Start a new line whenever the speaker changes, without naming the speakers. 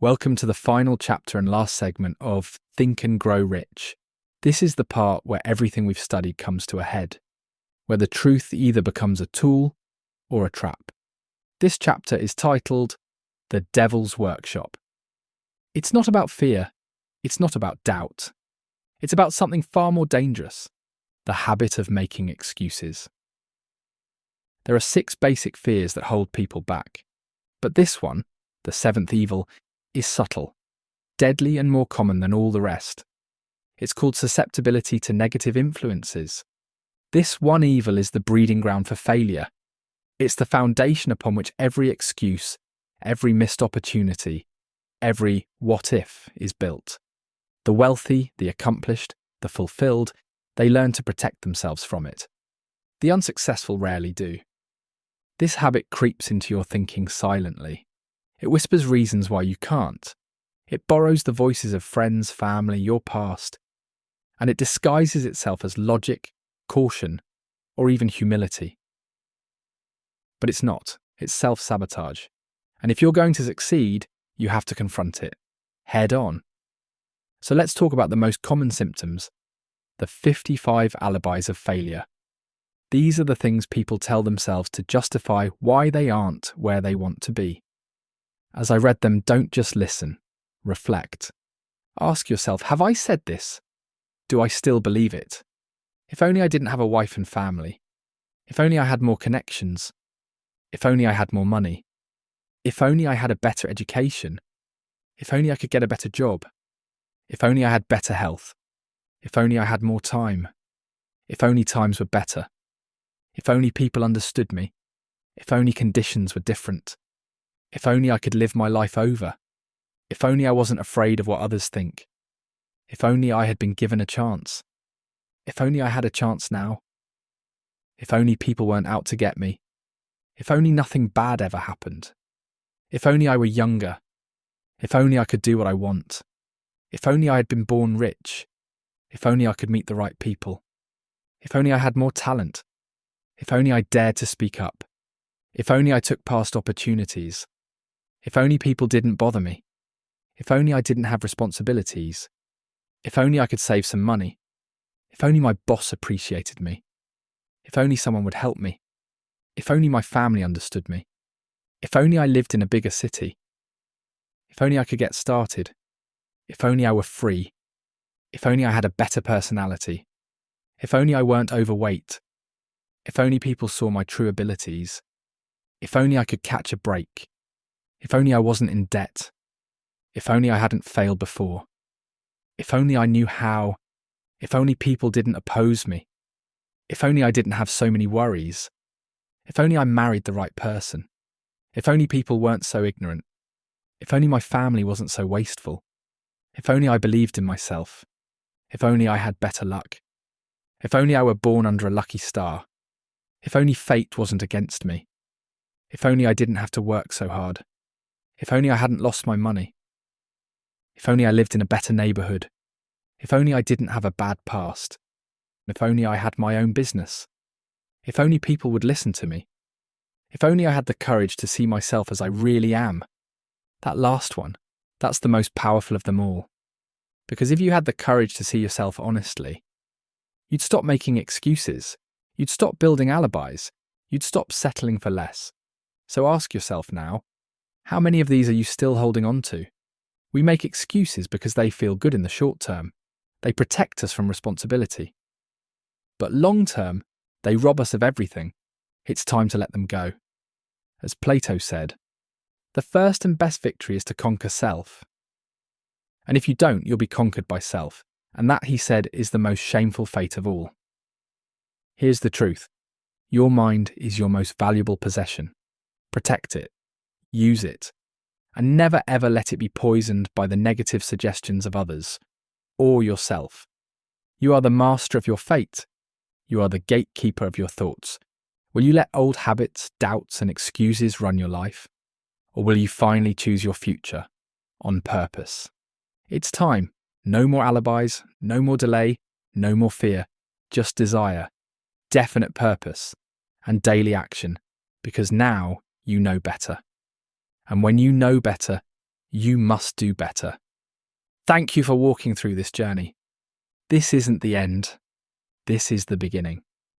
Welcome to the final chapter and last segment of Think and Grow Rich. This is the part where everything we've studied comes to a head, where the truth either becomes a tool or a trap. This chapter is titled The Devil's Workshop. It's not about fear. It's not about doubt. It's about something far more dangerous, the habit of making excuses. There are 6 basic fears that hold people back, but this one, the 7th evil, is subtle, deadly and more common than all the rest. It's called susceptibility to negative influences. This one evil is the breeding ground for failure. It's the foundation upon which every excuse, every missed opportunity, every what if is built. The wealthy, the accomplished, the fulfilled, they learn to protect themselves from it. The unsuccessful rarely do. This habit creeps into your thinking silently. It whispers reasons why you can't. It borrows the voices of friends, family, your past, and it disguises itself as logic, caution, or even humility. But it's not. It's self-sabotage. And if you're going to succeed, you have to confront it, head on. So let's talk about the most common symptoms, the 55 alibis of failure. These are the things people tell themselves to justify why they aren't where they want to be. As I read them, don't just listen, reflect. Ask yourself, have I said this? Do I still believe it? If only I didn't have a wife and family. If only I had more connections. If only I had more money. If only I had a better education. If only I could get a better job. If only I had better health. If only I had more time. If only times were better. If only people understood me. If only conditions were different. If only I could live my life over. If only I wasn't afraid of what others think. If only I had been given a chance. If only I had a chance now. If only people weren't out to get me. If only nothing bad ever happened. If only I were younger. If only I could do what I want. If only I had been born rich. If only I could meet the right people. If only I had more talent. If only I dared to speak up. If only I took past opportunities. If only people didn't bother me. If only I didn't have responsibilities. If only I could save some money. If only my boss appreciated me. If only someone would help me. If only my family understood me. If only I lived in a bigger city. If only I could get started. If only I were free. If only I had a better personality. If only I weren't overweight. If only people saw my true abilities. If only I could catch a break. If only I wasn't in debt. If only I hadn't failed before. If only I knew how. If only people didn't oppose me. If only I didn't have so many worries. If only I married the right person. If only people weren't so ignorant. If only my family wasn't so wasteful. If only I believed in myself. If only I had better luck. If only I were born under a lucky star. If only fate wasn't against me. If only I didn't have to work so hard. If only I hadn't lost my money. If only I lived in a better neighbourhood. If only I didn't have a bad past. If only I had my own business. If only people would listen to me. If only I had the courage to see myself as I really am. That last one, that's the most powerful of them all. Because if you had the courage to see yourself honestly, you'd stop making excuses. You'd stop building alibis. You'd stop settling for less. So ask yourself now, how many of these are you still holding on to? We make excuses because they feel good in the short term. They protect us from responsibility. But long term, they rob us of everything. It's time to let them go. As Plato said, the first and best victory is to conquer self. And if you don't, you'll be conquered by self. And that, he said, is the most shameful fate of all. Here's the truth. Your mind is your most valuable possession. Protect it. Use it. And never ever let it be poisoned by the negative suggestions of others or yourself. You are the master of your fate. You are the gatekeeper of your thoughts. Will you let old habits, doubts, and excuses run your life? Or will you finally choose your future on purpose? It's time. No more alibis, no more delay, no more fear, just desire, definite purpose, and daily action, because now you know better. And when you know better, You must do better. Thank you for walking through this journey. This isn't the end. This is the beginning.